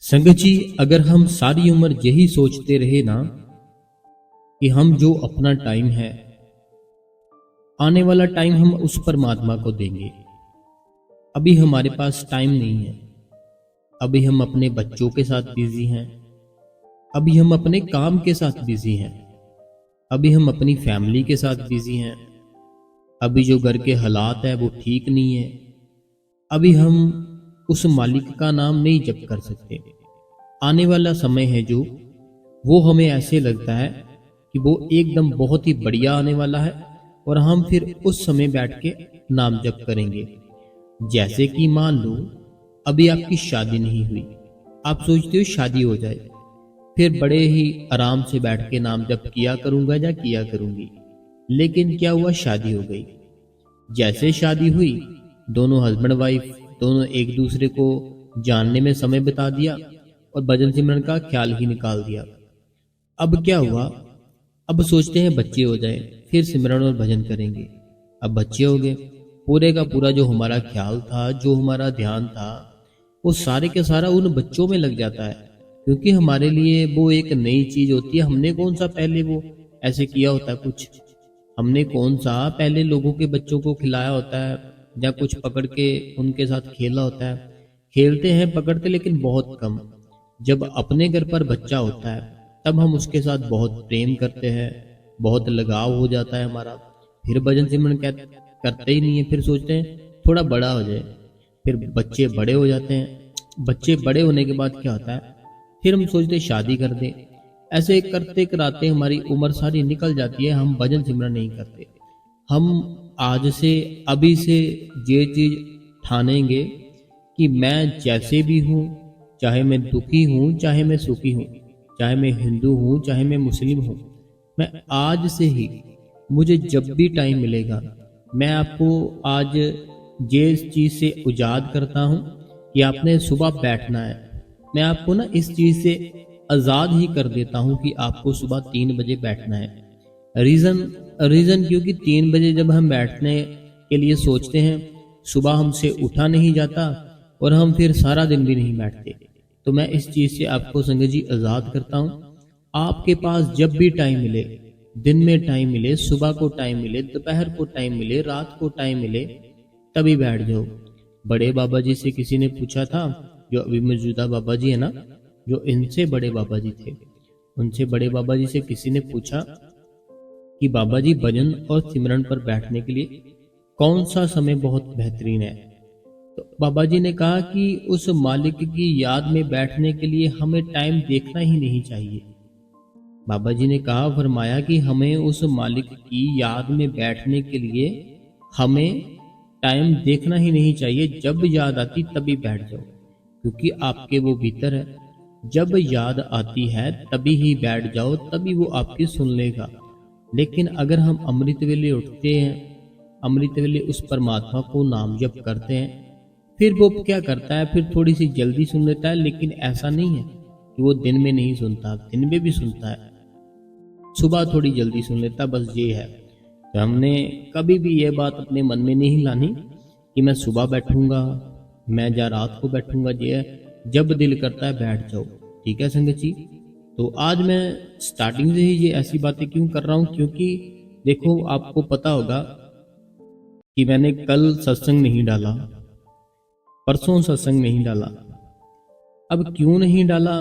संगत जी, अगर हम सारी उम्र यही सोचते रहे ना कि हम जो अपना टाइम है, आने वाला टाइम हम उस परमात्मा को देंगे। अभी हमारे पास टाइम नहीं है। अभी हम अपने बच्चों के साथ बिजी हैं। अभी हम अपने काम के साथ बिजी हैं। अभी हम अपनी फैमिली के साथ बिजी हैं। अभी जो घर के हालात है वो ठीक नहीं है। अभी हम उस मालिक का नाम नहीं जप कर सकते। आने वाला समय है जो, वो हमें ऐसे लगता है कि वो एकदम बहुत ही बढ़िया आने वाला है और हम फिर उस समय बैठ के नाम जप करेंगे। जैसे कि मान लो अभी आपकी शादी नहीं हुई, आप सोचते हो शादी हो जाए, फिर बड़े ही आराम से बैठ के नाम जप किया करूंगा या किया करूंगी। लेकिन क्या हुआ, शादी हो गई। जैसे शादी हुई, दोनों हस्बैंड वाइफ दोनों एक दूसरे को जानने में समय बिता दिया और भजन सिमरन का ख्याल ही निकाल दिया। अब क्या हुआ, अब सोचते हैं बच्चे हो जाए फिर सिमरन और भजन करेंगे। अब बच्चे हो गए, पूरे का पूरा जो हमारा ख्याल था, जो हमारा ध्यान था, वो सारे के सारा उन बच्चों में लग जाता है। क्योंकि हमारे लिए वो एक नई चीज होती है। हमने कौन सा पहले वो ऐसे किया होता है कुछ, हमने कौन सा पहले लोगों के बच्चों को खिलाया होता है या कुछ पकड़ के उनके साथ खेला होता है। खेलते हैं पकड़ते, लेकिन बहुत कम। जब अपने घर पर बच्चा होता है तब हम उसके साथ बहुत प्रेम करते हैं, बहुत लगाव हो जाता है हमारा। फिर भजन सिमरन करते ही नहीं है, फिर सोचते हैं थोड़ा बड़ा हो जाए। फिर बच्चे बड़े हो जाते हैं। बच्चे बड़े होने के बाद क्या होता है, फिर हम सोचते हैं शादी कर दें। ऐसे करते कराते हमारी उम्र सारी निकल जाती है, हम भजन सिमरन नहीं करते। हम आज से, अभी से ये चीज ठानेंगे कि मैं जैसे भी हूँ, चाहे मैं दुखी हूँ चाहे मैं सुखी हूँ, चाहे मैं हिंदू हूँ चाहे मैं मुस्लिम हूँ, मैं आज से ही, मुझे जब भी टाइम मिलेगा, मैं आपको आज ये इस चीज से उजाद करता हूँ कि आपने सुबह बैठना है। मैं आपको ना इस चीज से आजाद ही कर देता हूँ कि आपको सुबह 3 बजे बैठना है। रीजन रीजन क्योंकि 3 बजे जब हम बैठने के लिए सोचते हैं, सुबह हमसे उठा नहीं जाता और हम फिर सारा दिन भी नहीं बैठते। तो मैं इस चीज से आपको संगत जी आजाद करता हूँ। आपके पास जब भी टाइम मिले, दिन में टाइम मिले, सुबह को टाइम मिले, दोपहर को टाइम मिले, रात को टाइम मिले, तभी बैठ जाओ। बड़े बाबा जी से किसी ने पूछा था, जो अभी मौजूदा बाबा जी है ना, जो इनसे बड़े बाबा जी थे, उनसे बड़े बाबा जी से किसी ने पूछा कि बाबा जी भजन और सिमरन पर बैठने के लिए कौन सा समय बहुत बेहतरीन है। तो बाबा जी ने कहा कि उस मालिक की याद में बैठने के लिए हमें टाइम देखना ही नहीं चाहिए। बाबा जी ने कहा, फरमाया कि हमें उस मालिक की याद में बैठने के लिए हमें टाइम देखना ही नहीं चाहिए। जब याद आती तभी बैठ जाओ, क्योंकि आपके वो भीतर है। जब याद आती है तभी ही बैठ जाओ, तभी वो आपकी सुन लेगा। लेकिन अगर हम अमृत वेले उठते हैं, अमृत वेले उस परमात्मा को नाम जप करते हैं, फिर वो क्या करता है, फिर थोड़ी सी जल्दी सुन लेता है। लेकिन ऐसा नहीं है कि वो दिन में नहीं सुनता, दिन में भी सुनता है। सुबह थोड़ी जल्दी सुन लेता, बस ये है। तो हमने कभी भी ये बात अपने मन में नहीं लानी कि मैं सुबह बैठूंगा, मैं या रात को बैठूंगा। ये है, जब दिल करता है बैठ जाओ। ठीक है संगत जी। तो आज मैं स्टार्टिंग से ही ये ऐसी बातें क्यों कर रहा हूँ, क्योंकि देखो आपको पता होगा कि मैंने कल सत्संग नहीं डाला, परसों सत्संग नहीं डाला। अब क्यों नहीं डाला,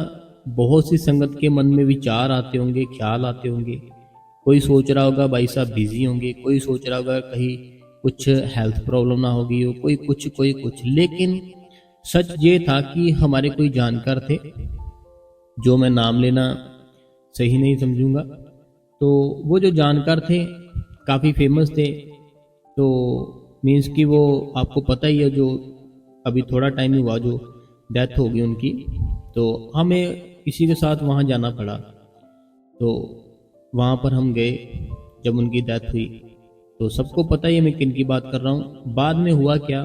बहुत सी संगत के मन में विचार आते होंगे, ख्याल आते होंगे। कोई सोच रहा होगा भाई साहब बिजी होंगे, कोई सोच रहा होगा कहीं कुछ हेल्थ प्रॉब्लम ना होगी हो, कोई कुछ कोई कुछ। लेकिन सच ये था कि हमारे कोई जानकार थे, जो मैं नाम लेना सही नहीं समझूंगा। तो वो जो जानकार थे काफ़ी फेमस थे। तो मीन्स कि वो आपको पता ही है, जो अभी थोड़ा टाइम हुआ जो डेथ हो गई उनकी, तो हमें किसी के साथ वहाँ जाना पड़ा। तो वहाँ पर हम गए जब उनकी डेथ हुई। तो सबको पता ही है मैं किन की बात कर रहा हूँ। बाद में हुआ क्या,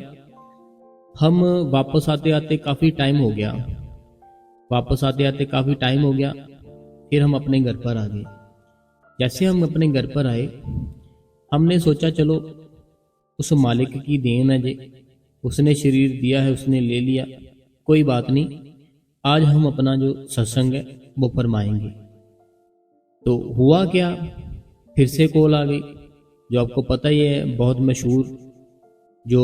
हम वापस आते आते काफ़ी टाइम हो गया, वापस आते आते काफ़ी टाइम हो गया। फिर हम अपने घर पर आ गए। जैसे हम अपने घर पर आए, हमने सोचा चलो उस मालिक की देन है जे, उसने शरीर दिया है, उसने ले लिया, कोई बात नहीं। आज हम अपना जो सत्संग है वो फरमाएंगे। तो हुआ क्या, फिर से कॉल आ गई। जो आपको पता ही है, बहुत मशहूर जो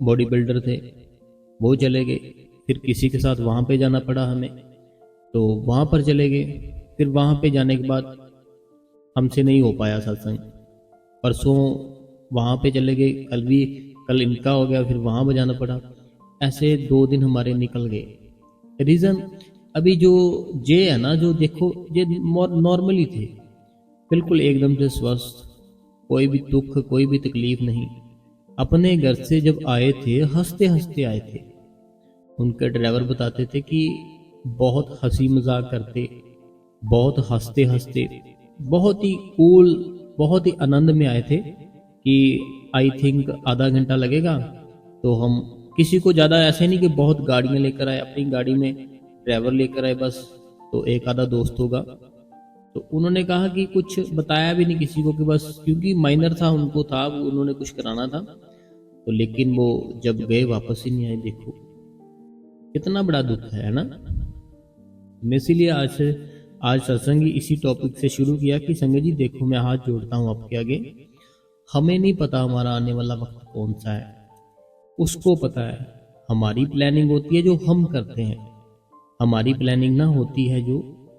बॉडी बिल्डर थे वो चले गए। फिर किसी के साथ वहाँ पे जाना पड़ा हमें, तो वहाँ पर चले गए। फिर वहाँ पे जाने के बाद हमसे नहीं हो पाया सत्संग। परसों वहाँ पे चले गए, कल इनका हो गया, फिर वहाँ बजाना पड़ा। ऐसे 2 दिन हमारे निकल गए। रीज़न अभी जो जे है ना, जो देखो ये नॉर्मली थे, बिल्कुल एकदम से स्वस्थ, कोई भी दुख कोई भी तकलीफ नहीं। अपने घर से जब आए थे हंसते हंसते आए थे। उनके ड्राइवर बताते थे कि बहुत हंसी मजाक करते, बहुत हंसते हंसते, बहुत ही कूल, बहुत ही आनंद में आए थे कि आई थिंक आधा घंटा लगेगा। तो हम किसी को ज़्यादा ऐसे नहीं कि बहुत गाड़ियाँ लेकर आए, अपनी गाड़ी में ड्राइवर लेकर आए बस, तो एक आधा दोस्त होगा। तो उन्होंने कहा कि कुछ बताया भी नहीं किसी को, कि बस क्योंकि माइनर था, उनको था, उन्होंने कुछ कराना था। तो लेकिन वो जब गए वापस ही नहीं आए। देखो कितना बड़ा दुख है ना। मैं इसीलिए आज सत्संग इसी टॉपिक से शुरू किया कि संगत जी देखो, मैं हाथ जोड़ता हूँ आपके आगे। हमें नहीं पता हमारा आने वाला वक्त कौन सा है, उसको पता है। हमारी प्लानिंग होती है जो हम करते हैं, हमारी प्लानिंग ना होती है जो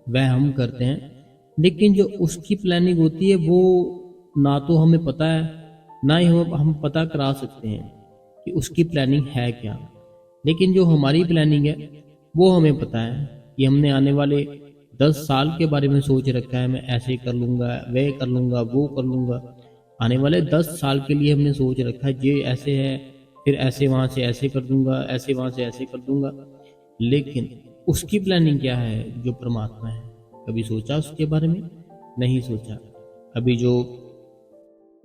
वह हम करते हैं। लेकिन जो उसकी प्लानिंग होती है वो ना तो हमें पता है, ना ही हम पता करा सकते हैं कि उसकी प्लानिंग है क्या। लेकिन जो हमारी प्लानिंग है वो हमें पता है कि हमने आने वाले 10 साल के बारे में सोच रखा है। मैं ऐसे कर लूँगा, वह कर लूँगा, वो कर लूँगा। आने वाले 10 साल के लिए हमने सोच रखा है ये ऐसे है, फिर ऐसे वहाँ से ऐसे कर दूंगा, ऐसे वहाँ से ऐसे कर दूंगा। लेकिन उसकी प्लानिंग क्या है जो परमात्मा है, कभी सोचा उसके बारे में? नहीं सोचा। अभी जो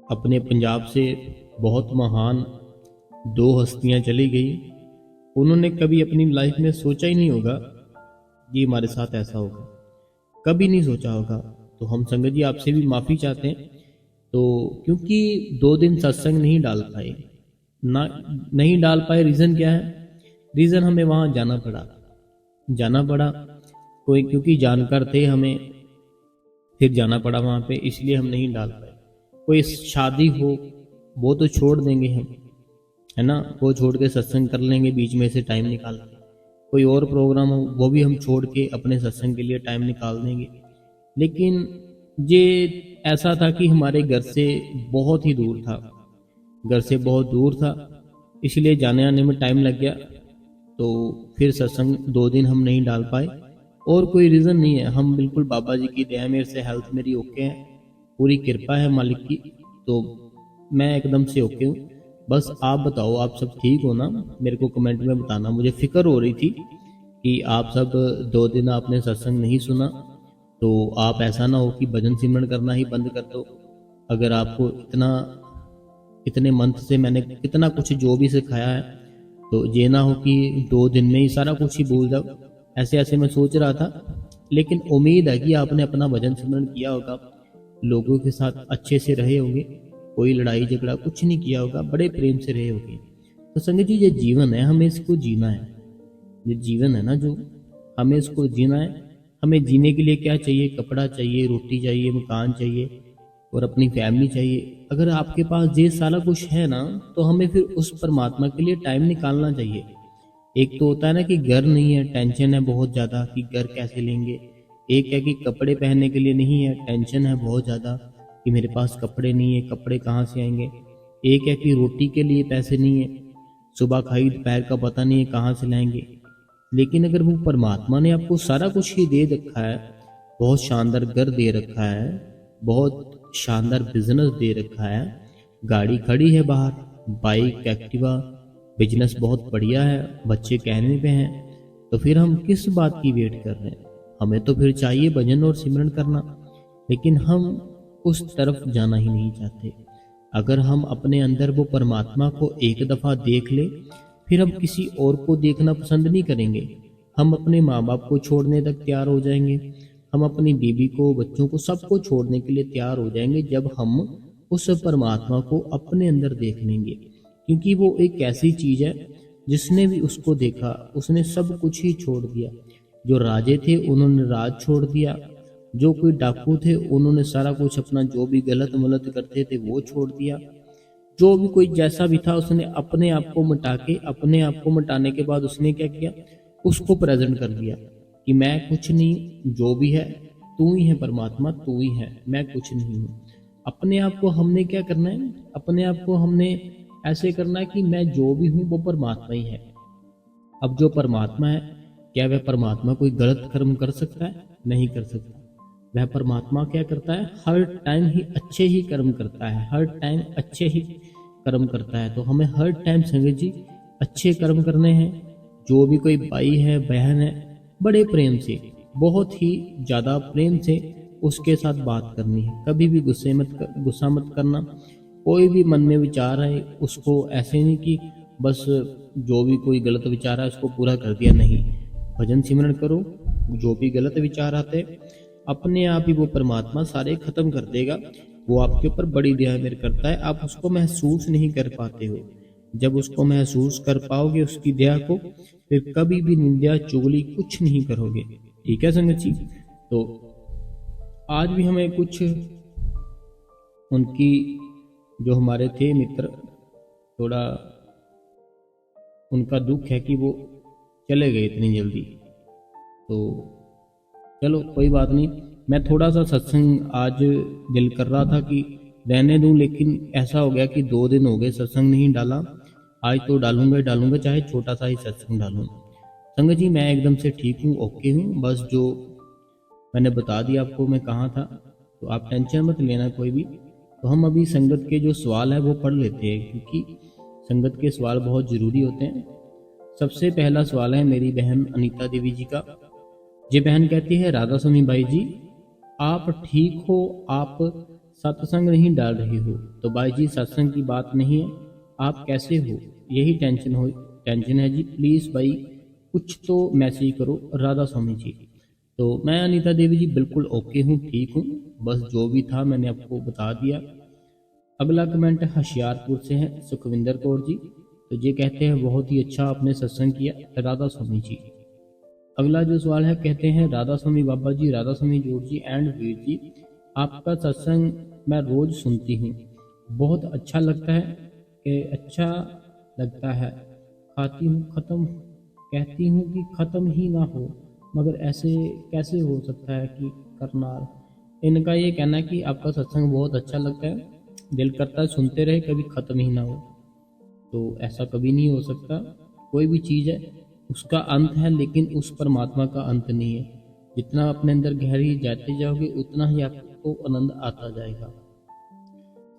अपने पंजाब से बहुत महान 2 हस्तियां चली गई, उन्होंने कभी अपनी लाइफ में सोचा ही नहीं होगा कि हमारे साथ ऐसा होगा, कभी नहीं सोचा होगा। तो हम संगत जी आपसे भी माफ़ी चाहते हैं। तो क्योंकि 2 दिन सत्संग नहीं डाल पाए, ना नहीं डाल पाए, रीज़न क्या है? रीज़न हमें वहाँ जाना पड़ा कोई, क्योंकि जानकार थे हमें, फिर जाना पड़ा वहाँ पे, इसलिए हम नहीं डाल पाए। कोई शादी हो वो तो छोड़ देंगे हम, है ना, वो छोड़ के सत्संग कर लेंगे बीच में से टाइम निकाल के। कोई और प्रोग्राम हो वो भी हम छोड़ के अपने सत्संग के लिए टाइम निकाल देंगे। लेकिन ये ऐसा था कि हमारे घर से बहुत ही दूर था, घर से बहुत दूर था, इसलिए जाने आने में टाइम लग गया। तो फिर सत्संग 2 दिन हम नहीं डाल पाए, और कोई रीज़न नहीं है। हम बिल्कुल बाबा जी की दया, मेरे से हेल्थ मेरी ओके है, पूरी कृपा है मालिक की, तो मैं एकदम से ओके हूँ। बस आप बताओ, आप सब ठीक हो ना? मेरे को कमेंट में बताना। मुझे फिक्र हो रही थी कि आप सब 2 दिन आपने सत्संग नहीं सुना, तो आप ऐसा ना हो कि भजन सिमरन करना ही बंद कर दो। अगर आपको इतने मंथ से मैंने कितना कुछ जो भी सिखाया है, तो ये ना हो कि 2 दिन में ही सारा कुछ ही भूल जाओ। ऐसे मैं सोच रहा था। लेकिन उम्मीद है कि आपने अपना भजन सिमरन किया होगा, लोगों के साथ अच्छे से रहे होंगे, कोई लड़ाई झगड़ा कुछ नहीं किया होगा, बड़े प्रेम से रहे होंगे। तो संगत जी ये जीवन है, हमें इसको जीना है। ये जीवन है ना जो, हमें इसको जीना है। हमें जीने के लिए क्या चाहिए? कपड़ा चाहिए, रोटी चाहिए, मकान चाहिए और अपनी फैमिली चाहिए। अगर आपके पास ये सारा कुछ है ना, तो हमें फिर उस परमात्मा के लिए टाइम निकालना चाहिए। एक तो होता है ना कि घर नहीं है, टेंशन है बहुत ज़्यादा कि घर कैसे लेंगे। एक है कि कपड़े पहनने के लिए नहीं है, टेंशन है बहुत ज़्यादा कि मेरे पास कपड़े नहीं है, कपड़े कहाँ से आएंगे। एक है कि रोटी के लिए पैसे नहीं है, सुबह खाई दोपहर का पता नहीं है कहाँ से लाएंगे। लेकिन अगर वो परमात्मा ने आपको सारा कुछ ही दे रखा है, बहुत शानदार घर दे रखा है, बहुत शानदार बिजनेस दे रखा है, गाड़ी खड़ी है बाहर, बाइक, एक्टिवा, बिजनेस बहुत बढ़िया है, बच्चे कहने पे हैं, तो फिर हम किस बात की वेट कर रहे हैं? हमें तो फिर चाहिए भजन और सिमरन करना। लेकिन हम उस तरफ जाना ही नहीं चाहते। अगर हम अपने अंदर वो परमात्मा को एक दफ़ा देख ले, फिर हम किसी और को देखना पसंद नहीं करेंगे। हम अपने माँ बाप को छोड़ने तक तैयार हो जाएंगे, हम अपनी बीवी को, बच्चों को, सबको छोड़ने के लिए तैयार हो जाएंगे जब हम उस परमात्मा को अपने अंदर देख लेंगे। क्योंकि वो एक ऐसी चीज़ है, जिसने भी उसको देखा उसने सब कुछ ही छोड़ दिया। जो राजे थे उन्होंने राज छोड़ दिया, जो कोई डाकू थे उन्होंने सारा कुछ अपना जो भी गलत मलत करते थे वो छोड़ दिया, जो भी कोई जैसा भी था उसने अपने आप को मिटा के, अपने आप को मिटाने के बाद उसने क्या किया, उसको प्रेजेंट कर दिया कि मैं कुछ नहीं, जो भी है तू ही है परमात्मा, तू ही है, मैं कुछ नहीं हूँ। अपने आप को हमने क्या करना है, अपने आप को हमने ऐसे करना है कि मैं जो भी हूँ वो परमात्मा ही है। अब जो परमात्मा है, क्या वह परमात्मा कोई गलत कर्म कर सकता है? नहीं कर सकता। वह परमात्मा क्या करता है, हर टाइम ही अच्छे ही कर्म करता है, हर टाइम अच्छे ही कर्म करता है। तो हमें हर टाइम संगत जी अच्छे कर्म करने हैं। जो भी कोई भाई है, बहन है, बड़े प्रेम से, बहुत ही ज़्यादा प्रेम से उसके साथ बात करनी है। कभी भी गुस्सा मत करना। कोई भी मन में विचार है उसको ऐसे नहीं कि बस जो भी कोई गलत विचार है उसको पूरा कर दिया, नहीं। भजन सिमरन करो, जो भी गलत विचार आते अपने आप ही वो परमात्मा सारे खत्म कर देगा। वो आपके ऊपर बड़ी दया मेहर करता है, आप उसको महसूस नहीं कर पाते हो। जब उसको महसूस कर पाओगे उसकी दया को, फिर कभी भी निंदा चुगली कुछ नहीं करोगे। ठीक है संगत जी। तो आज भी हमें कुछ उनकी, जो हमारे थे मित्र, थोड़ा उनका दुख है कि वो चले गए इतनी जल्दी। तो चलो कोई बात नहीं, मैं थोड़ा सा सत्संग आज दिल कर रहा था कि रहने दूं, लेकिन ऐसा हो गया कि 2 दिन हो गए सत्संग नहीं डाला। आज तो डालूंगा ही डालूंगा, चाहे छोटा सा ही सत्संग डालूं। संगत जी मैं एकदम से ठीक हूँ, ओके हूँ। बस जो मैंने बता दिया आपको मैं कहाँ था, तो आप टेंशन मत लेना कोई भी। तो हम अभी संगत के जो सवाल है वो पढ़ लेते हैं, क्योंकि संगत के सवाल बहुत ज़रूरी होते हैं। सबसे पहला सवाल है मेरी बहन अनीता देवी जी का। ये बहन कहती है, राधा स्वामी भाई जी आप ठीक हो, आप सत्संग नहीं डाल रहे हो। तो भाई जी सत्संग की बात नहीं है, आप कैसे हो यही टेंशन है जी। प्लीज़ भाई कुछ तो मैसेज करो राधा स्वामी जी। तो मैं अनीता देवी जी बिल्कुल ओके हूँ, ठीक हूँ। बस जो भी था मैंने आपको बता दिया। अगला कमेंट होशियारपुर से है सुखविंदर कौर जी। तो ये कहते हैं बहुत ही अच्छा आपने सत्संग किया राधा स्वामी जी। अगला जो सवाल है, कहते हैं राधा स्वामी बाबा जी, राधा स्वामी जोड़ जी एंड वीर जी, आपका सत्संग मैं रोज सुनती हूँ, बहुत अच्छा लगता है अच्छा लगता है। खाती हूँ खत्म, कहती हूँ कि ख़त्म ही ना हो, मगर ऐसे कैसे हो सकता है कि करनाल। इनका ये कहना है कि आपका सत्संग बहुत अच्छा लगता है, दिल करता है सुनते रहे, कभी ख़त्म ही ना हो। तो ऐसा कभी नहीं हो सकता। कोई भी चीज़ है उसका अंत है, लेकिन उस परमात्मा का अंत नहीं है। जितना अपने अंदर गहरी जाते जाओगे उतना ही आपको आनंद आता जाएगा।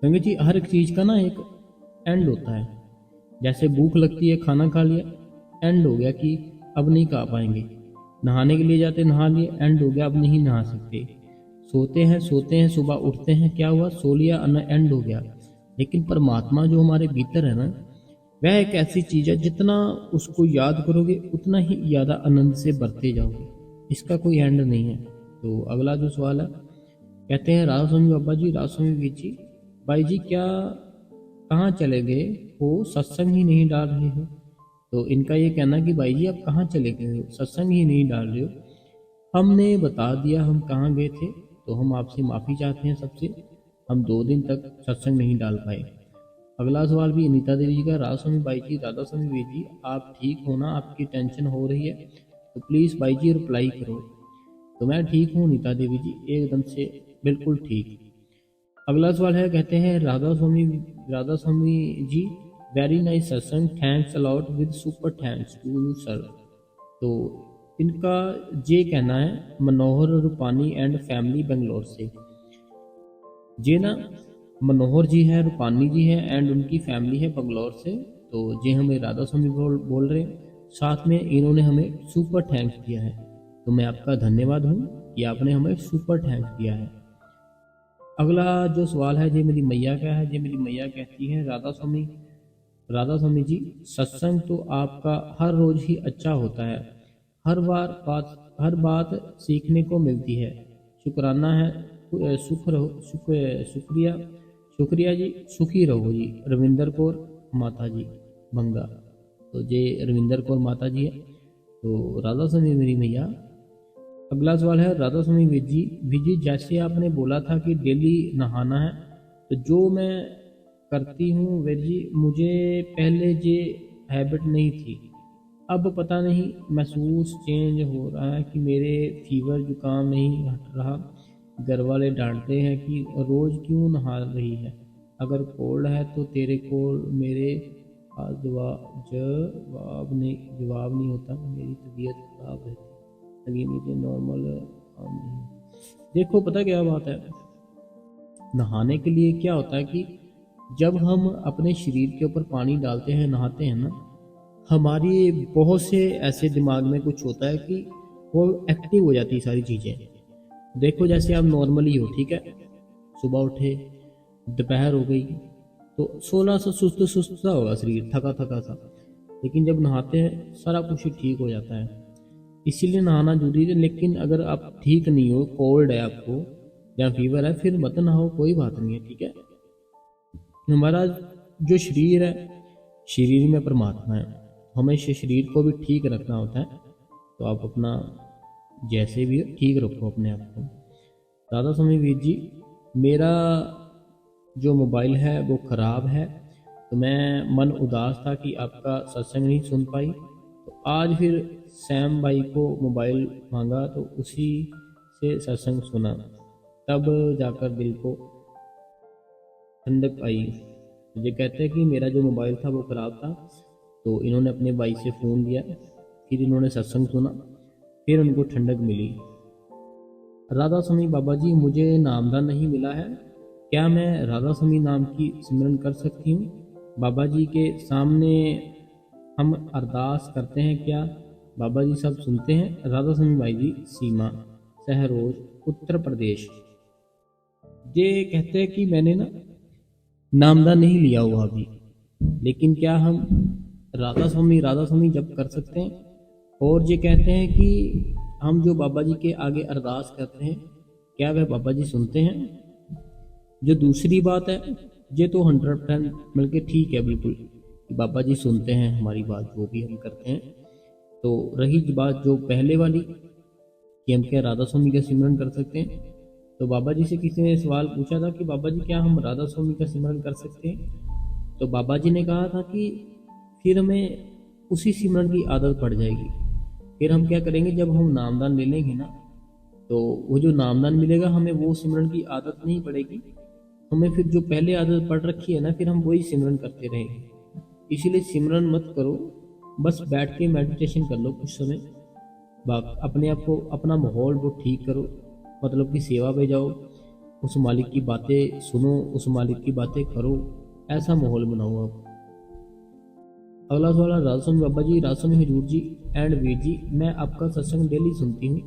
संगत जी हर एक चीज़ का ना एक एंड होता है। जैसे भूख लगती है, खाना खा लिया, एंड हो गया कि अब नहीं खा पाएंगे। नहाने के लिए जाते, नहा लिए, एंड हो गया अब नहीं नहा सकते। सोते हैं सुबह उठते हैं, क्या हुआ, सो लिया, एंड हो गया। लेकिन परमात्मा जो हमारे भीतर है ना, वह एक ऐसी चीज है जितना उसको याद करोगे उतना ही ज्यादा आनंद से भरते जाओगे, इसका कोई एंड नहीं है। तो अगला जो सवाल है, कहते हैं राधा स्वामी बाबा जी, राधा स्वामी वीर जी, भाई जी क्या कहाँ चले गए हो, सत्संग ही नहीं डाल रहे हो। तो इनका ये कहना कि भाई जी आप कहाँ चले गए हो, सत्संग ही नहीं डाल रहे हो। हमने बता दिया हम कहाँ गए थे, तो हम आपसे माफ़ी चाहते हैं सबसे। हम 2 दिन तक सत्संग नहीं डाल पाए। अगला सवाल भी अनीता देवी जी का, राधा स्वामी भाई जी, राधा स्वामी वीर जी आप ठीक हो ना, आपकी टेंशन हो रही है तो प्लीज़ भाई जी रिप्लाई करो। तो मैं ठीक हूँ अनीता देवी जी, एकदम से बिल्कुल ठीक। अगला सवाल है, कहते हैं Radha Swami ji very nice satsang, thanks a lot with super thanks to you sir. तो इनका ये कहना है, मनोहर रूपानी एंड फैमिली बेंगलोर से। ये ना मनोहर जी है, रूपानी जी है एंड उनकी फैमिली है बंगलौर से। तो ये हमें राधा स्वामी बोल रहे हैं, साथ में इन्होंने हमें सुपर थैंक्स दिया है। तो मैं आपका धन्यवाद हूँ कि आपने हमें सुपर थैंक्स दिया है। अगला जो सवाल है, ये मेरी मैया का है। ये मेरी मैया कहती है, राधा स्वामी जी सत्संग तो आपका हर रोज ही अच्छा होता है, हर बात सीखने को मिलती है, शुक्राना है। शुक्रिया शुक्रिया जी, सुखी रहो जी। रविंदर कौर माता जी बंगा। तो ये रविंदर कौर माता जी है। तो राधा स्वामी मेरी मैया अगला सवाल है राधा स्वामी विजी जैसे आपने बोला था कि डेली नहाना है, तो जो मैं करती हूँ वीर जी, मुझे पहले ये हैबिट नहीं थी। अब पता नहीं महसूस चेंज हो रहा है कि मेरे फीवर जुकाम नहीं हट रहा। घर वाले डांटते हैं कि रोज़ क्यों नहा रही है, अगर कोल्ड है तो तेरे को मेरे पास जवाब नहीं होता, मेरी तबीयत खराब रहती अभी मुझे नॉर्मल काम नहीं। देखो पता क्या बात है, नहाने के लिए क्या होता है कि जब हम अपने शरीर के ऊपर पानी डालते हैं, नहाते हैं ना, हमारी बहुत से ऐसे दिमाग में कुछ होता है कि वो एक्टिव हो जाती है सारी चीज़ें। देखो जैसे आप नॉर्मली हो, ठीक है, सुबह उठे, दोपहर हो गई, तो 16 सुस्त सुस्त सा होगा शरीर, थका थका सा, लेकिन जब नहाते हैं सारा कुछ ही ठीक हो जाता है। इसीलिए नहाना जरूरी है। लेकिन अगर आप ठीक नहीं हो, कोल्ड है आपको या फीवर है, फिर मत नहाओ, कोई बात नहीं है, ठीक है। हमारा जो शरीर है, शरीर में परमात्मा है, हमें शरीर को भी ठीक रखना होता है। तो आप अपना जैसे भी ठीक रखो अपने आप को। राधा स्वामी वीर जी, मेरा जो मोबाइल है वो ख़राब है, तो मैं मन उदास था कि आपका सत्संग नहीं सुन पाई, तो आज फिर सैम भाई को मोबाइल मांगा तो उसी से सत्संग सुना, तब जाकर दिल को ठंडक आई। मुझे कहते हैं कि मेरा जो मोबाइल था वो ख़राब था, तो इन्होंने अपने भाई से फ़ोन लिया, फिर इन्होंने सत्संग सुना, फिर उनको ठंडक मिली। राधा स्वामी बाबा जी, मुझे नामदान नहीं मिला है, क्या मैं राधा स्वामी नाम की सिमरन कर सकती हूँ? बाबा जी के सामने हम अरदास करते हैं क्या बाबा जी सब सुनते हैं? राधा स्वामी भाई जी, सीमा, सहरोज, उत्तर प्रदेश। ये कहते हैं कि मैंने ना नामदान नहीं लिया हुआ अभी, लेकिन क्या हम राधा स्वामी जप कर सकते हैं? और ये कहते हैं कि हम जो बाबा जी के आगे अरदास करते हैं, क्या वह बाबा जी सुनते हैं? जो दूसरी बात है, ये तो 100% मिलके ठीक है बिल्कुल कि बाबा जी सुनते हैं हमारी बात, जो भी हम करते हैं। तो रही बात जो पहले वाली कि हम क्या राधा स्वामी का सिमरन कर सकते हैं, तो बाबा जी से किसी ने सवाल पूछा था कि बाबा जी क्या हम राधा स्वामी का सिमरन कर सकते हैं? तो बाबा जी ने कहा था कि फिर हमें उसी सिमरन की आदत पड़ जाएगी। फिर हम क्या करेंगे, जब हम नामदान ले लेंगे ना, तो वो जो नामदान मिलेगा हमें वो सिमरन की आदत नहीं पड़ेगी, हमें फिर जो पहले आदत पड़ रखी है ना, फिर हम वही सिमरन करते रहेंगे। इसीलिए सिमरन मत करो, बस बैठ के मेडिटेशन कर लो कुछ समय, अपने आप को, अपना माहौल वो ठीक करो, मतलब कि सेवा पे जाओ, उस मालिक की बातें सुनो, उस मालिक की बातें करो, ऐसा माहौल बनाओ आप। अगला सवाल है राधा स्वामी बाबा जी, राधा स्वामी हजूर जी एंड वीर जी, मैं आपका सत्संग डेली सुनती हूँ,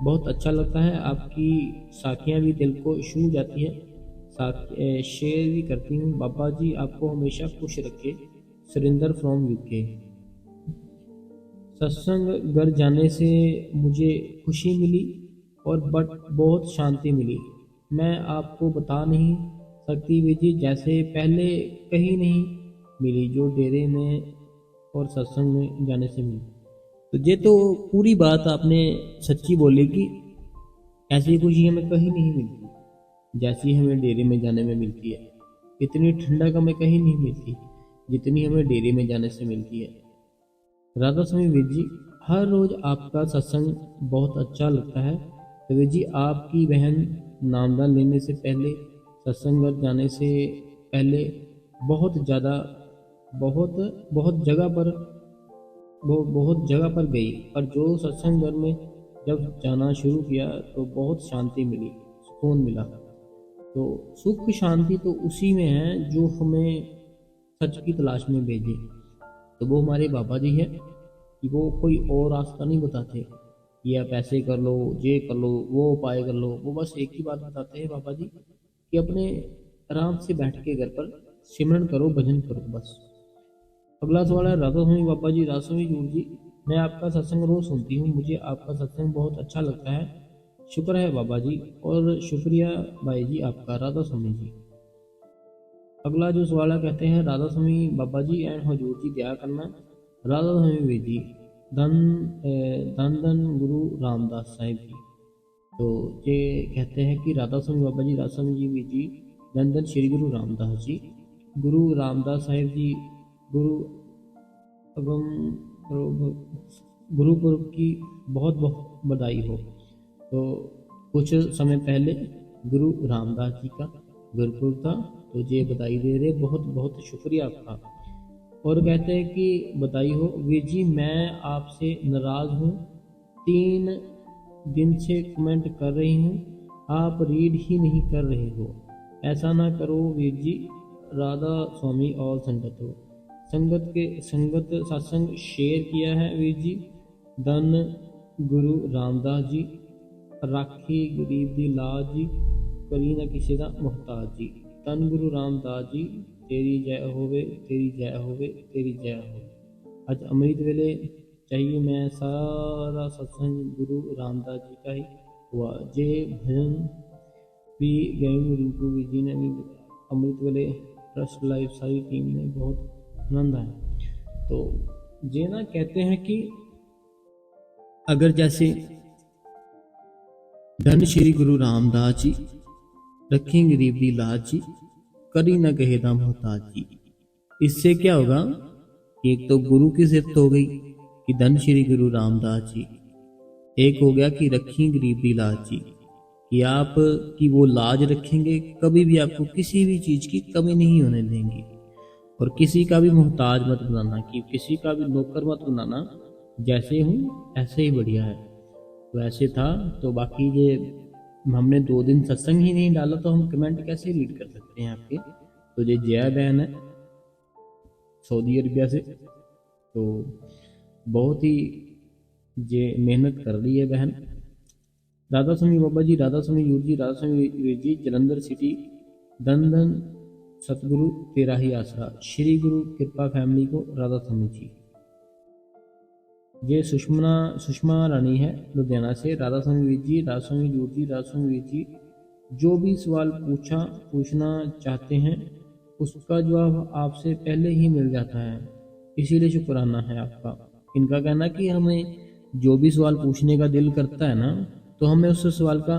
बहुत अच्छा लगता है, आपकी साखियाँ भी दिल को छू जाती है, शेयर भी करती हूँ। बाबा जी आपको हमेशा खुश रखे। Surendra from UK. सत्संग घर जाने से मुझे खुशी मिली और बहुत शांति मिली, मैं आपको बता नहीं सकती विधि, जैसे पहले कहीं नहीं मिली जो डेरे में और सत्संग में जाने से मिली। तो ये तो पूरी बात आपने सच्ची बोली कि ऐसी खुशी हमें कहीं नहीं मिलती जैसी हमें डेरे में जाने में मिलती है। इतनी ठंडक हमें कहीं नहीं मिलती जितनी हमें डेरे में जाने से मिलती है। राधा स्वामी वीर जी, हर रोज़ आपका सत्संग बहुत अच्छा लगता है। तो वीर जी, आपकी बहन नामदान लेने से पहले, सत्संग जाने से पहले बहुत ज़्यादा बहुत जगह पर गई, पर जो सत्संग घर में जब जाना शुरू किया तो बहुत शांति मिली, सुकून मिला। तो सुख शांति तो उसी में है जो हमें सच की तलाश में भेजे। तो वो हमारे बाबा जी हैं कि वो कोई और रास्ता नहीं बताते, ये आप ऐसे कर लो, ये कर लो, वो उपाय कर लो। वो बस एक ही बात बताते हैं बाबा जी कि अपने आराम से बैठ के घर पर सिमरन करो, भजन करो, बस। अगला सवाल है राधा स्वामी बाबा जी, राधा स्वामी जूर जी, मैं आपका सत्संग रोज सुनती हूँ, मुझे आपका सत्संग बहुत अच्छा लगता है, शुक्र है बाबा जी और शुक्रिया भाई जी आपका, राधा स्वामी जी। अगला जो सवाल है, कहते हैं राधा स्वामी बाबा जी एंड हजूर जी दया करना। राधा स्वामी वीर जी, धन धन गुरु रामदास साहिब जी। तो ये कहते हैं कि राधा स्वामी बाबा जी, राधा स्वामी जी भी जी, धन धन श्री गुरु रामदास जी। गुरु रामदास साहिब जी गुरु एवं गुरुपुरब की बहुत बहुत बधाई हो। तो कुछ समय पहले गुरु रामदास जी का गुरुपुरब था, तो ये बधाई दे रहे, बहुत बहुत शुक्रिया आपका। और कहते हैं कि बधाई हो वीर जी, मैं आपसे नाराज़ हूँ, 3 दिन से कमेंट कर रही हूँ, आप रीड ही नहीं कर रहे हो। ऐसा ना करो वीर जी, राधा स्वामी और संगत हो। संगत सत्संग शेयर किया है वीर जी। धन गुरु रामदास जी, राखी गरीब दी लाज जी, करी ना किसी का मुहताज जी। धन गुरु रामदास जी, तेरी जय होवे, तेरी जय होवे, तेरी जय होवे। आज अमृत वेले चाहिए मैं सारा सत्संग गुरु रामदास जी का ही हुआ। जे भजन भी गए रिंकू वी जी ने भी, अमृत वेले ट्रस्ट लाइव सारी टीम ने बहुत आनंद आया। तो ये ना कहते हैं कि अगर जैसे धन श्री गुरु रामदास जी, रखें गरीब दी लाज जी, करी न कहे दा मोहताज जी। इससे क्या होगा, एक तो गुरु की सिफत हो गई कि धन श्री गुरु रामदास जी, एक हो गया कि रखी गरीब दी लाज जी, कि आप की वो लाज रखेंगे, कभी भी आपको किसी भी चीज़ की कमी नहीं होने देंगे। और किसी का भी मोहताज मत बनाना, कि किसी का भी नौकर मत बनाना, जैसे हूँ ऐसे ही बढ़िया है। तो ऐसे था। तो बाकी ये हमने 2 दिन सत्संग ही नहीं डाला, तो हम कमेंट कैसे रीड कर सकते हैं आपके। तो ये जया बहन है सऊदी अरबिया से, तो बहुत ही ये मेहनत कर रही है बहन। राधा स्वामी बाबा जी, राधा स्वामी यूर जी, राधा स्वामी वीर जी, जलंधर सिटी। धन धन सतगुरु तेरा ही आसरा, श्री गुरु कृपा फैमिली को राधा स्वामी जी। ये सुषमा रानी है लुधियाना से। राधा स्वामी वीर जी, राधा स्वामी यूर जी, राधा स्वामी वीर जी, जो भी सवाल पूछना चाहते हैं उसका जवाब आपसे पहले ही मिल जाता है, इसीलिए शुक्राना है आपका। इनका कहना कि हमें जो भी सवाल पूछने का दिल करता है ना, तो हमें उस सवाल का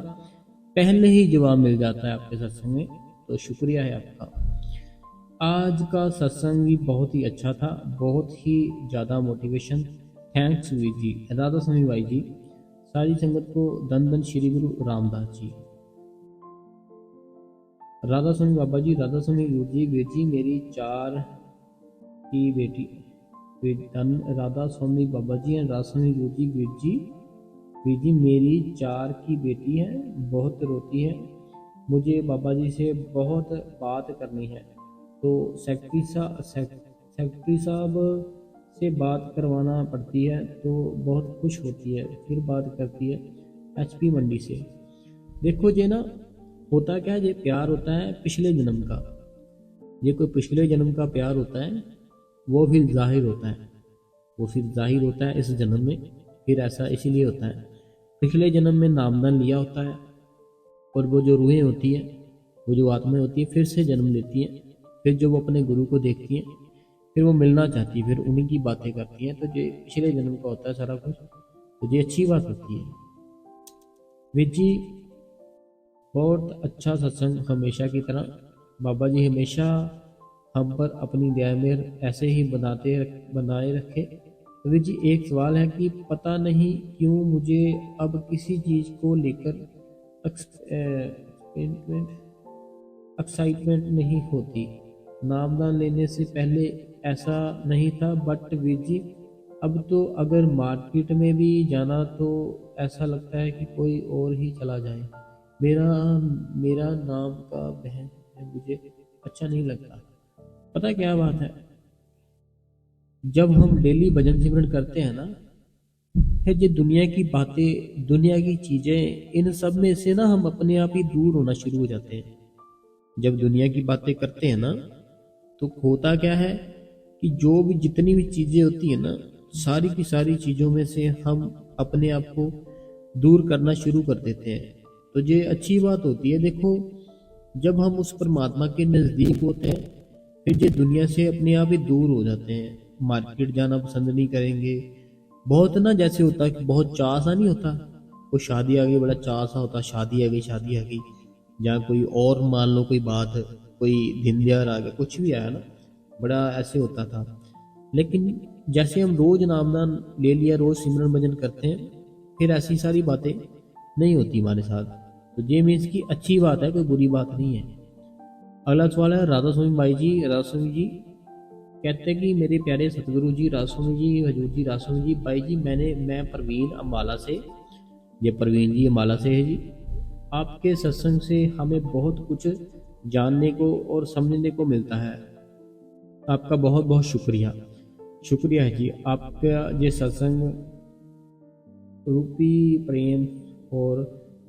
पहले ही जवाब मिल जाता है आपके सत्संग में। तो शुक्रिया है आपका। आज का सत्संग भी बहुत ही अच्छा था, बहुत ही ज़्यादा मोटिवेशन। थैंक्स वीर जी, राधा स्वामी भाई जी, सारी संगत को धन धन श्री गुरु रामदास जी। राधा स्वामी बाबा जी, राधा स्वामी वीर जी, मेरी 4 की बेटी, धन राधा स्वामी बाबा जी एंड राधा स्वामी वीर जी, मेरी 4 की बेटी है, बहुत रोती है, मुझे बाबा जी से बहुत बात करनी है, तो सेक्रेटरी साहब से बात करवाना पड़ती है, तो बहुत खुश होती है, फिर बात करती है HP मंडी से। देखो ये ना होता क्या है, ये प्यार होता है पिछले जन्म का। ये कोई पिछले जन्म का प्यार होता है, वो फिर जाहिर होता है इस जन्म में। फिर ऐसा इसीलिए होता है, पिछले जन्म में नामदान लिया होता है, और वो जो रूहें होती है, वो जो आत्माएं होती है, फिर से जन्म लेती हैं। फिर जो वो अपने गुरु को देखती हैं, फिर वो मिलना चाहती है, फिर उन्हीं की बातें करती हैं। तो ये पिछले जन्म का होता है सारा कुछ, तो ये अच्छी बात होती है। वीर जी, बहुत अच्छा सत्संग हमेशा की तरह। बाबा जी हमेशा हम पर अपनी दया में ऐसे ही बनाए रखे। वीर जी, एक सवाल है कि पता नहीं क्यों मुझे अब किसी चीज़ को लेकर एक्साइटमेंट नहीं होती। नामदान लेने से पहले ऐसा नहीं था, बट वीर जी अब तो अगर मार्केट में भी जाना तो ऐसा लगता है कि कोई और ही चला जाए। मेरा नाम का बहन है, मुझे अच्छा नहीं लगता। पता क्या बात है, जब हम डेली भजन सिमरन करते हैं ना, फिर ये दुनिया की बातें, दुनिया की चीज़ें, इन सब में से ना हम अपने आप ही दूर होना शुरू हो जाते हैं। जब दुनिया की बातें करते हैं ना, तो होता क्या है कि जो भी जितनी भी चीज़ें होती है ना, सारी की सारी चीज़ों में से हम अपने आप को दूर करना शुरू कर देते हैं। तो ये अच्छी बात होती है। देखो, जब हम उस परमात्मा के नज़दीक होते हैं, फिर ये दुनिया से अपने आप ही दूर हो जाते हैं। मार्केट जाना पसंद नहीं करेंगे। बहुत ना जैसे होता है कि बहुत चाह सा नहीं होता, कोई शादी आ गई, बड़ा चाह सा होता, शादी आ गई, शादी आ गई, या कोई और मान लो कोई बात, कोई दिन त्योहार आ गया, कुछ भी आया ना, बड़ा ऐसे होता था। लेकिन जैसे हम रोज नाम दान ले लिया, रोज सिमरन भजन करते हैं, फिर ऐसी सारी बातें नहीं होती हमारे साथ। तो ये मीन्स की अच्छी बात है, कोई बुरी बात नहीं है। अगला सवाल है राधा स्वामी भाई जी। राधा स्वामी जी कहते हैं कि मेरे प्यारे सतगुरु जी, राधा स्वामी जी, हजूर जी, राधा स्वामी जी, भाई जी मैं परवीन अम्बाला से, ये परवीन जी अम्बाला से है जी, आपके सत्संग से हमें बहुत कुछ जानने को और समझने को मिलता है। आपका बहुत बहुत शुक्रिया। शुक्रिया है जी, आपका ये सत्संग रूपी प्रेम और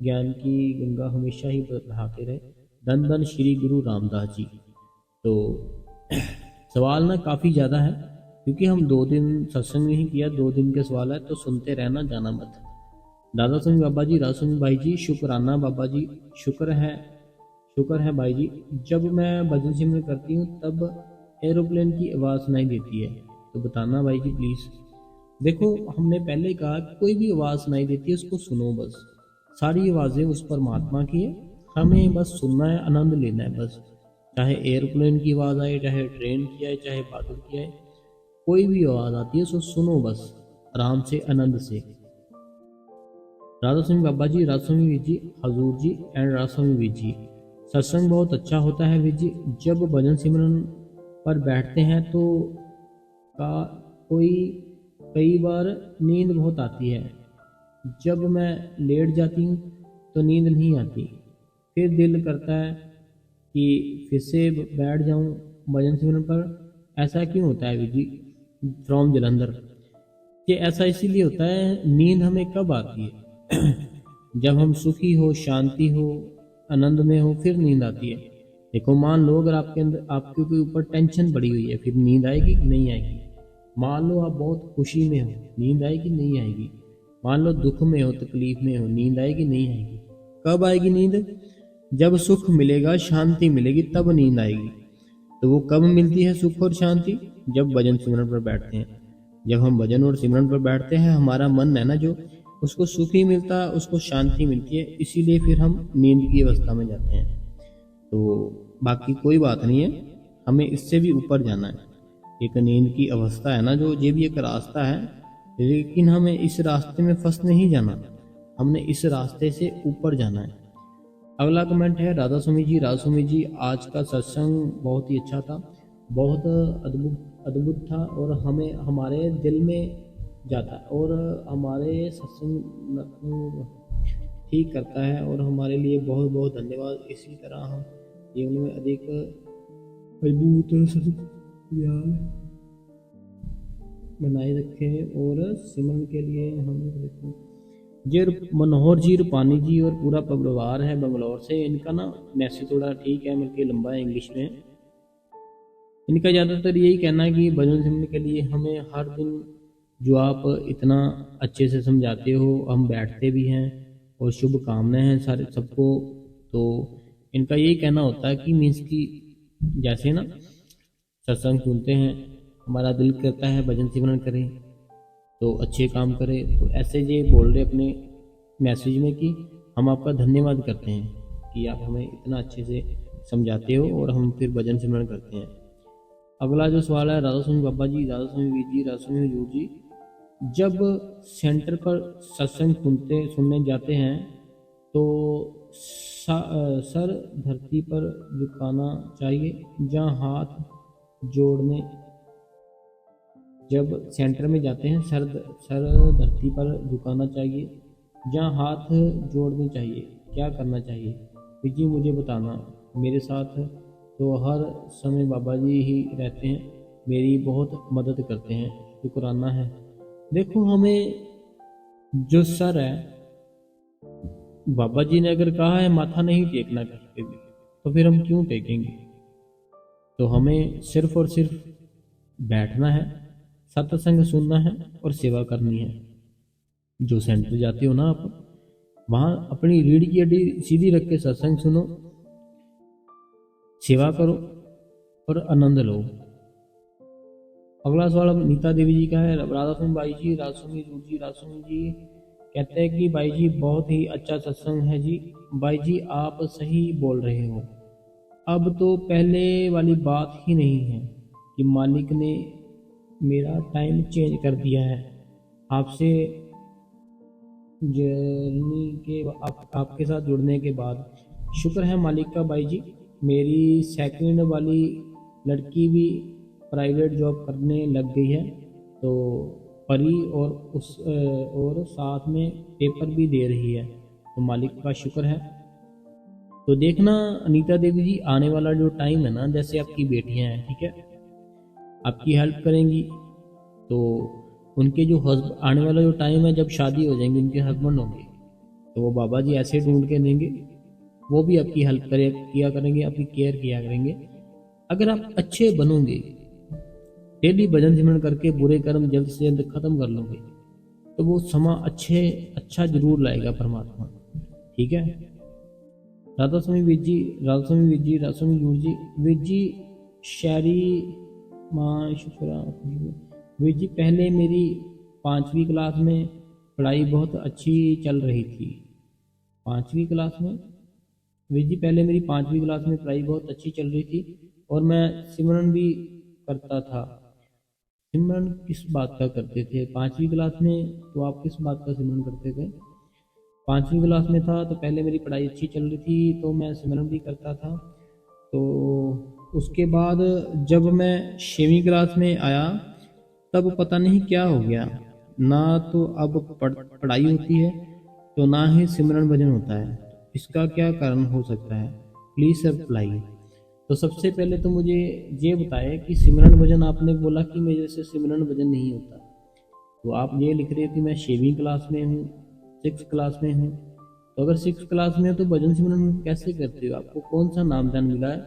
ज्ञान की गंगा हमेशा ही बहाते रहे। धन धन श्री गुरु रामदास जी। तो सवाल ना काफ़ी ज़्यादा है, क्योंकि हम 2 दिन सत्संग नहीं किया, 2 दिन के सवाल है, तो सुनते रहना, जाना मत। दादा स्वामी बाबा जी, राधा स्वामी भाई जी, शुक्राना बाबा जी, शुक्र है भाई जी। जब मैं भजन सिमरन करती हूँ तब एरोप्लेन की आवाज़ सुनाई देती है, तो बताना भाई जी प्लीज़। देखो, हमने पहले कहा कि कोई भी आवाज़ सुनाई देती है उसको सुनो बस, सारी आवाज़ें उस परमात्मा की है, हमें बस सुनना है, आनंद लेना है बस। चाहे एयरप्लेन की आवाज़ आए, चाहे ट्रेन की आए, चाहे बादल की आए, कोई भी आवाज़ आती है उसको सुनो बस, आराम से, आनंद से। राधा स्वामी बाबा जी, राधा स्वामी वीर जी, हजूर जी एंड राधा स्वामी वीर जी, सत्संग बहुत अच्छा होता है वीर जी। जब भजन सिमरन पर बैठते हैं तो का कोई कई बार नींद बहुत आती है। जब मैं लेट जाती हूँ तो नींद नहीं आती, फिर दिल करता है कि फिर से बैठ जाऊँ भजन सिमरन पर। ऐसा क्यों होता है वीर जी? फ्रॉम जलंधर। ये ऐसा इसीलिए होता है, नींद हमें कब आती है? जब हम सुखी हो, शांति हो, आनंद में हो, फिर नींद आती है। देखो, मान लो अगर आपके अंदर, आपके ऊपर टेंशन पड़ी हुई है, फिर नींद आएगी कि नहीं आएगी? मान लो आप बहुत खुशी में हो, नींद आएगी नहीं आएगी? मान लो दुख में हो, तकलीफ में हो, नींद आएगी नहीं आएगी? कब आएगी नींद? जब सुख मिलेगा, शांति मिलेगी, तब नींद आएगी। तो वो कब मिलती है सुख और शांति? जब भजन सिमरन पर बैठते हैं। जब हम भजन और सिमरन पर बैठते हैं, हमारा मन है ना जो, उसको सुख ही मिलता है, उसको शांति मिलती है, इसीलिए फिर हम नींद की अवस्था में जाते हैं। तो बाकी कोई बात नहीं है, हमें इससे भी ऊपर जाना है। एक नींद की अवस्था है ना जो, ये भी एक रास्ता है, लेकिन हमें इस रास्ते में फंस नहीं जाना, हमने इस रास्ते से ऊपर जाना है। अगला कमेंट है राधा स्वामी जी, राधा स्वामी जी, आज का सत्संग बहुत ही अच्छा था, बहुत अद्भुत था, और हमें हमारे दिल में जाता है, और हमारे सत्संग ठीक करता है, और हमारे लिए बहुत बहुत धन्यवाद। इसी तरह हम जीवन में अधिक मजबूत बनाए रखें, और सिमरन के लिए हम ये मनोहर जी, रूपानी जी और पूरा परिवार है बंगलौर से। इनका ना मैसेज थोड़ा ठीक है, बल्कि लंबा है, इंग्लिश में। इनका ज़्यादातर यही कहना है कि भजन सिमरन के लिए हमें हर दिन, जो आप इतना अच्छे से समझाते हो, हम बैठते भी हैं, और शुभकामनाएं हैं सारे सबको। तो इनका यही कहना होता है कि मीन्स की जैसे ना सत्संग सुनते हैं, हमारा दिल करता है भजन सिमरन करें, तो अच्छे काम करें। तो ऐसे ये बोल रहे अपने मैसेज में कि हम आपका धन्यवाद करते हैं कि आप हमें इतना अच्छे से समझाते हो, और हम फिर भजन सिमरन करते हैं। अगला जो सवाल है राधा स्वामी बाबा जी, राधा स्वामी वीर जी, राधा स्वामी हजूर जी, जब सेंटर पर सत्संग सुनने जाते हैं तो सर धरती पर झुकाना चाहिए या हाथ जोड़ने? जब सेंटर में जाते हैं, सर धरती पर झुकाना चाहिए या हाथ जोड़ने चाहिए, क्या करना चाहिए जी? मुझे बताना। मेरे साथ तो हर समय बाबा जी ही रहते हैं, मेरी बहुत मदद करते हैं, शुक्राना है। देखो, हमें जो सर है, बाबा जी ने अगर कहा है माथा नहीं टेकना करके भी, तो फिर हम क्यों टेकेंगे? तो हमें सिर्फ और सिर्फ बैठना है, सत्संग सुनना है और सेवा करनी है। जो सेंटर जाते हो ना आप, वहाँ अपनी रीढ़ की हड्डी सीधी रख के सत्संग सुनो, सेवा करो और आनंद लो। अगला सवाल नीता देवी जी का है। राधा स्वामी बाई जी, राधा स्वामी जी, राधा स्वामी जी कहते हैं कि भाई जी बहुत ही अच्छा सत्संग है जी। भाई जी आप सही बोल रहे हो। अब तो पहले वाली बात ही नहीं है कि मालिक ने मेरा टाइम चेंज कर दिया है। आपसे जर्नी के आपके साथ जुड़ने के बाद शुक्र है मालिक का भाई जी। मेरी सेकंड वाली लड़की भी प्राइवेट जॉब करने लग गई है, तो परी और साथ में पेपर भी दे रही है, तो मालिक का शुक्र है। तो देखना अनीता देवी जी, आने वाला जो टाइम है ना, जैसे आपकी बेटियां हैं, ठीक है, आपकी हेल्प करेंगी, तो उनके जो आने वाला जो टाइम है जब शादी हो जाएंगी, उनके हस्बैंड होंगे, तो वो बाबा जी ऐसे ढूंढ के देंगे, वो भी आपकी हेल्प किया करेंगे, आपकी केयर किया करेंगे। अगर आप अच्छे बनोगे, डेली भजन सिमरन करके बुरे कर्म जल्द से जल्द खत्म कर लोगे, तो वो समा अच्छा जरूर लाएगा परमात्मा। ठीक है। राधा स्वामी वीर जी, राधा स्वामी वीर जी, राधा स्वामी वीर जी शायरी माँ शुक्रा वीर जी, पहले मेरी 5वीं क्लास में पढ़ाई बहुत अच्छी चल रही थी। 5वीं क्लास में वीर जी, पहले मेरी 5वीं क्लास में पढ़ाई बहुत अच्छी चल रही थी और मैं सिमरन भी करता था। सिमरन किस बात का करते थे 5वीं क्लास में? तो आप किस बात का सिमरन करते थे? 5वीं क्लास में था तो पहले मेरी पढ़ाई अच्छी चल रही थी तो मैं सिमरन भी करता था। तो उसके बाद जब मैं 6वीं क्लास में आया तब पता नहीं क्या हो गया, ना तो अब पढ़ाई होती है तो ना ही सिमरन भजन होता है। इसका क्या कारण हो सकता है? प्लीज सर बताइए। तो सबसे पहले तो मुझे ये बताए कि सिमरन भजन, आपने बोला कि मेरे से सिमरन भजन नहीं होता, तो आप ये लिख रहे थे मैं 6वीं क्लास में हूँ, 6th क्लास में हूँ, तो अगर 6th क्लास में हो तो भजन सिमरन कैसे करते हो? आपको कौन सा नामदान मिला है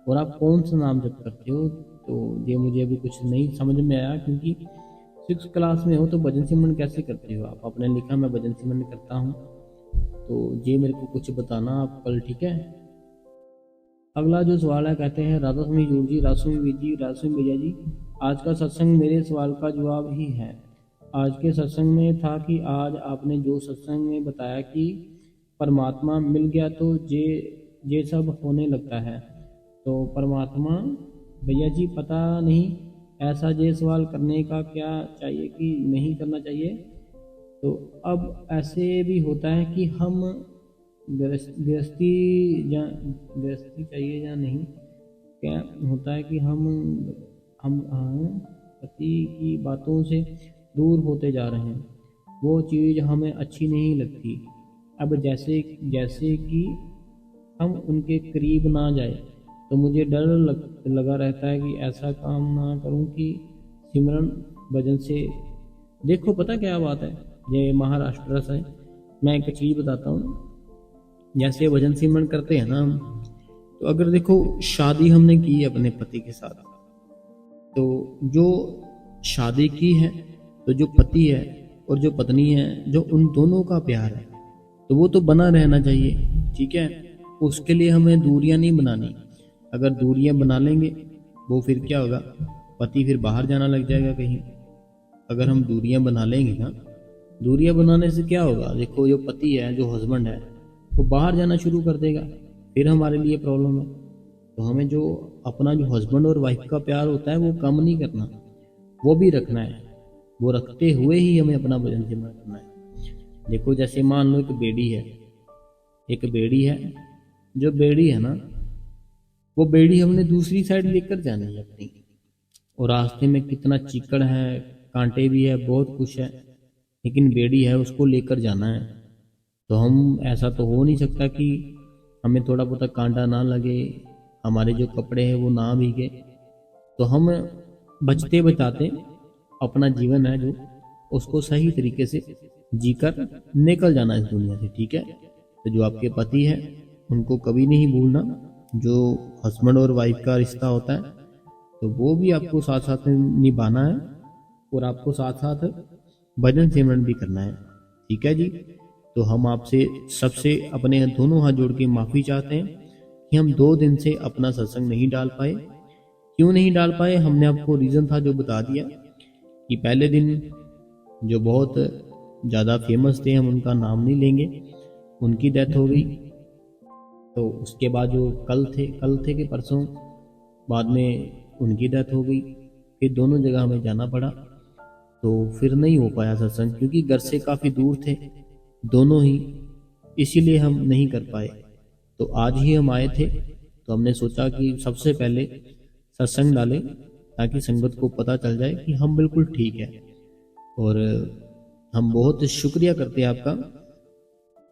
और आप कौन सा नाम जप करते हो? तो ये मुझे अभी कुछ नहीं समझ में आया, क्योंकि 6th क्लास में हो तो भजन सिमरन कैसे करते हो आप? आपने लिखा मैं भजन सिमरन करता हूँ, तो ये मेरे को कुछ बताना आप कल, ठीक है। अगला जो सवाल है, कहते हैं राधा स्वामी जूर जी, राधा स्वामी वीर जी, राधा स्वामी भैया जी, आज का सत्संग मेरे सवाल का जवाब ही है। आज के सत्संग में था कि आज आपने जो सत्संग में बताया कि परमात्मा मिल गया तो ये सब होने लगता है, तो परमात्मा भैया जी पता नहीं, ऐसा ये सवाल करने का क्या चाहिए कि नहीं करना चाहिए? तो अब ऐसे भी होता है कि हम गृहस्थी चाहिए या नहीं, क्या होता है कि हम पति की बातों से दूर होते जा रहे हैं, वो चीज़ हमें अच्छी नहीं लगती। अब जैसे कि हम उनके करीब ना जाए तो मुझे डर लगा रहता है कि ऐसा काम ना करूं कि सिमरन भजन से, देखो पता क्या बात है, ये महाराष्ट्र से मैं एक चीज़ बताता हूँ। जैसे भजन सिमरन करते हैं ना हम, तो अगर देखो शादी हमने की है अपने पति के साथ, तो जो शादी की है, तो जो पति है और जो पत्नी है, जो उन दोनों का प्यार है, तो वो तो बना रहना चाहिए, ठीक है। उसके लिए हमें दूरियां नहीं बनानी। अगर दूरियां बना लेंगे वो फिर क्या होगा, पति फिर बाहर जाना लग जाएगा कहीं। अगर हम दूरियां बना लेंगे ना, दूरियां बनाने से क्या होगा, देखो जो पति है, जो हस्बैंड है, वो बाहर जाना शुरू कर देगा, फिर हमारे लिए प्रॉब्लम है। तो हमें जो अपना जो हस्बैंड और वाइफ का प्यार होता है वो कम नहीं करना, वो भी रखना है। वो रखते हुए ही हमें अपना भजन सिमरन करना है। देखो जैसे मान लो एक बेड़ी है, जो बेड़ी है ना, वो बेड़ी हमने दूसरी साइड लेकर जानी है अपनी, और रास्ते में कितना चिकड़ है, कांटे भी है, बहुत कुछ है, लेकिन बेड़ी है, उसको लेकर जाना है। तो हम ऐसा तो हो नहीं सकता कि हमें थोड़ा बहुत कांटा ना लगे, हमारे जो कपड़े हैं वो ना भीगे। तो हम बचते बचाते अपना जीवन है जो, उसको सही तरीके से जीकर निकल जाना इस दुनिया से, ठीक है। तो जो आपके पति है उनको कभी नहीं भूलना, जो हस्बैंड और वाइफ का रिश्ता होता है तो वो भी आपको साथ साथ निभाना है, और आपको साथ साथ भजन सिमरन भी करना है, ठीक है जी। तो हम आपसे सबसे अपने दोनों हाथ जोड़ के माफ़ी चाहते हैं कि हम 2 दिन से अपना सत्संग नहीं डाल पाए। क्यों नहीं डाल पाए, हमने आपको रीज़न था जो बता दिया कि पहले दिन जो बहुत ज़्यादा फेमस थे, हम उनका नाम नहीं लेंगे, उनकी डेथ हो गई। तो उसके बाद जो कल थे कि परसों बाद में उनकी डेथ हो गई। फिर दोनों जगह हमें जाना पड़ा, तो फिर नहीं हो पाया सत्संग, क्योंकि घर से काफ़ी दूर थे दोनों ही, इसीलिए हम नहीं कर पाए। तो आज ही हम आए थे, तो हमने सोचा कि सबसे पहले सत्संग डालें ताकि संगत को पता चल जाए कि हम बिल्कुल ठीक है। और हम बहुत शुक्रिया करते हैं आपका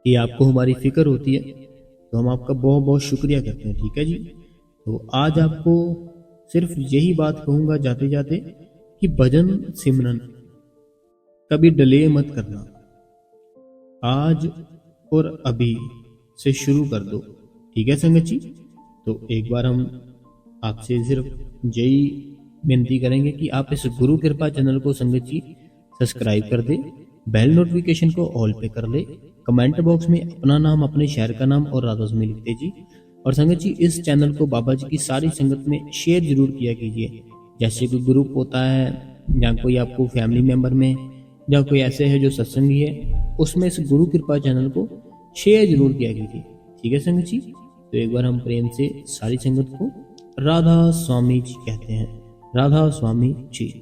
कि आपको हमारी फिक्र होती है, तो हम आपका बहुत बहुत शुक्रिया करते हैं। ठीक है जी। तो आज आपको सिर्फ यही बात कहूँगा जाते जाते कि भजन सिमरन कभी डिले मत करना, आज और अभी से शुरू कर दो। ठीक है संगत जी। तो एक बार हम आपसे सिर्फ यही विनती करेंगे कि आप इस गुरु कृपा चैनल को संगत जी सब्सक्राइब कर दे, बेल नोटिफिकेशन को ऑल पे कर ले, कमेंट बॉक्स में अपना नाम, अपने शहर का नाम और राधा में लिख दे जी। और संगत जी इस चैनल को बाबा जी की सारी संगत में शेयर जरूर किया कीजिए। जैसे कोई ग्रुप होता है या कोई आपको फैमिली मेंबर में या कोई ऐसे है जो सत्संगी है, उसमें इस गुरु कृपा चैनल को शेयर जरूर किया कीजिए। ठीक है संगत जी। तो एक बार हम प्रेम से सारी संगत को राधा स्वामी जी कहते हैं। राधा स्वामी जी।